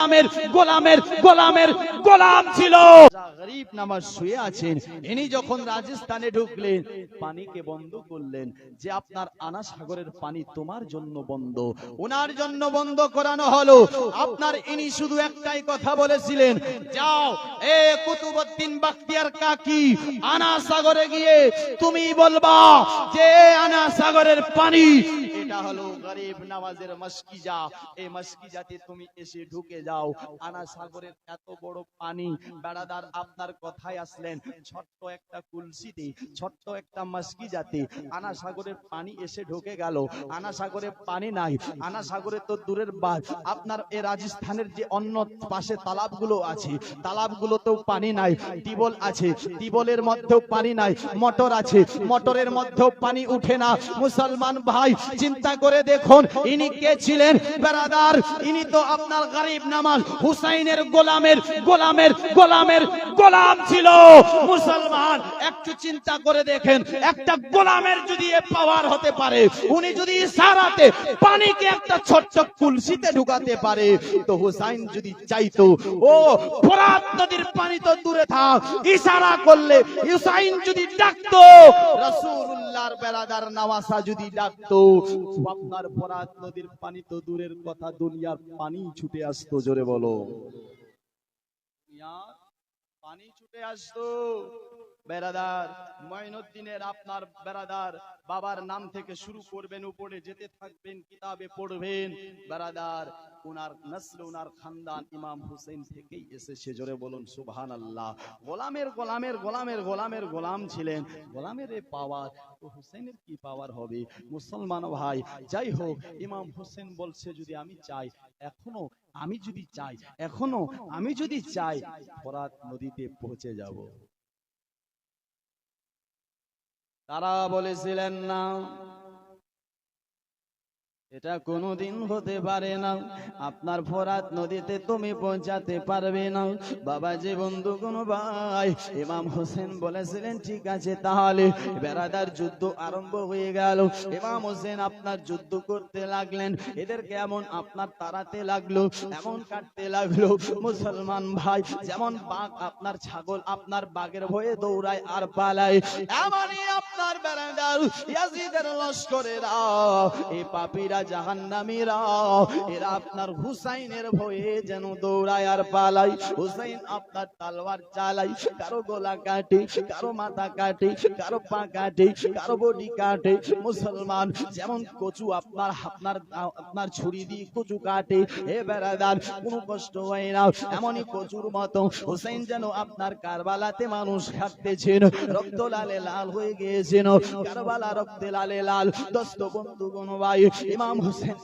গোলামের গোলামের গোলামের গোলাম ছিল। গরিব নামাজ শুয়ে আছেন, ইনি যখন রাজস্থানে ঢুকলেন পানিকে বন্ধ করলেন, যে আপনার আনা সাগরের পানি তোমার জন্য বন্ধ, ওনার জন্য বন্ধ করানো হলো। আপনার ইনি শুধু একটাই কথা বলেছিলেন, যাও এ কুতুবউদ্দিন বখতিয়ার কাকি, আনা সাগরে গিয়ে তুমি বলবা যে আনা সাগরের পানি এটা হলো গরিব নওয়াজের মস্কিজা, এই মস্কিজাতে তুমি এসে ঢুকে যাও। আনা সাগরের এত বড় পানি, বেড়াদার আপনার কথায় আসলেন, ছোট্ট একটা কুলসিতে, ছোট্ট একটা মস্কিজাতে আনা সাগরের পানি এসে ঢুকে গেল। আনা সাগরে পানি নাই, আনা সাগরে তো দূরের বাদ, আপনার এই রাজস্থানের যে অন্য পাশে তালাবগুলো আছে, তালাবগুলোতেও পানি নাই। টিবল আছে, টিবলের মধ্যেও পানি নাই। মোটর আছে, মোটরের মধ্যেও পানি উঠে না। মুসলমান ভাই চিন্তা করে দেখুন, ইনি কে ছিলেন বেরাদার? ইনি তো আপনার গরিব নওয়াজ হুসাইনের গোলামের গোলামের গোলামের গোলাম ছিল। মুসলমান একটু চিন্তা করে দেখেন, একটা গোলামের যদি এ পাওয়ার হতে পারে, উনি যদি ইশারাতে পানিকে একটা ছোট্ট কুলসিতে ঢুকাতে পারে, তো হুসাইন যদি চাইতো, ও ফোরাত নদীর পানি তো দূরে থাক, ইশারা করলে হুসাইন যদি ডাকতো, রাসূলুল্লাহর বেরাদার নওয়াসা যদি ডাকতো, আপনার ফোরাত নদীর পানি তো দূরের কথা, দুনিয়ার পানি ছুটে আসতো। জোরে বলো, পানি ছুটে আসতো। বেরাদার মঈনুদ্দিনের আপনার বেরাদার বাবার নাম থেকে শুরু করবেন, উপরে যেতে থাকবেন, কিতাবে পড়বেন। বেরাদার উনার নসল, উনার খানদান ইমাম হুসেন থেকেই এসেছে। জোরে বলুন সুবহানাল্লাহ। গোলামের গোলামের গোলামের গোলামের গোলাম ছিলেন। গোলামের এই পাওয়ার, তো হুসেনের কি পাওয়ার হবে? মুসলমান ভাই, যাই হোক, ইমাম হুসেন বলছে, যদি আমি চাই, এখনো আমি যদি চাই, এখনো আমি যদি চাই, ফোরাত নদীতে পৌঁছে যাব। তারা বলেছিলেন না, এটা কোনোদিন হতে পারে না, আপনার ফোরাত নদীতে তুমি পৌঁছাতে পারবে না। বাবাজি, বন্ধুগণ, ভাই, ইমাম হোসেন বলেছিলেন, ঠিক আছে তাহলে। বেরাদার যুদ্ধ আরম্ভ হয়ে গেল। ইমাম হোসেন আপনার যুদ্ধ করতে লাগলেন, এদেরকে এমন আপনার তাড়াতে লাগলো, এমন কাটতে লাগলো। মুসলমান ভাই, যেমন বাঘ আপনার ছাগল আপনার বাঘের ভয়ে দৌড়ায় আর পালায়, এমনই আপনার বেরাদার ইয়াজিদের লস্করেরা, এই পাপীরা জাহান্নামীরা, এরা আপনার হুসাইনের ভয়ে যেন দৌড়ায় আর পালায়। হুসাইন আপনার তলোয়ার চালায়, কারো গলা কাটে, কারো মাথা কাটে, কারো পা কাটে, কারো বডি কাটে। মুসলমান যেমন কচু আপনার আপনার আপনার ছুরি দিয়ে কচু কাটে, হে বেরাদার কোনো কষ্ট হয় না, এমনই কচুর মতো হুসাইন যেন আপনার কারবালাতে মানুষ কাটতেছেন, রক্ত লালে লাল হয়ে গিয়েছেন, কারবালা রক্তে লালে লাল। দোস্ত বন্ধুগণ ভাই, ইমাম হুসেন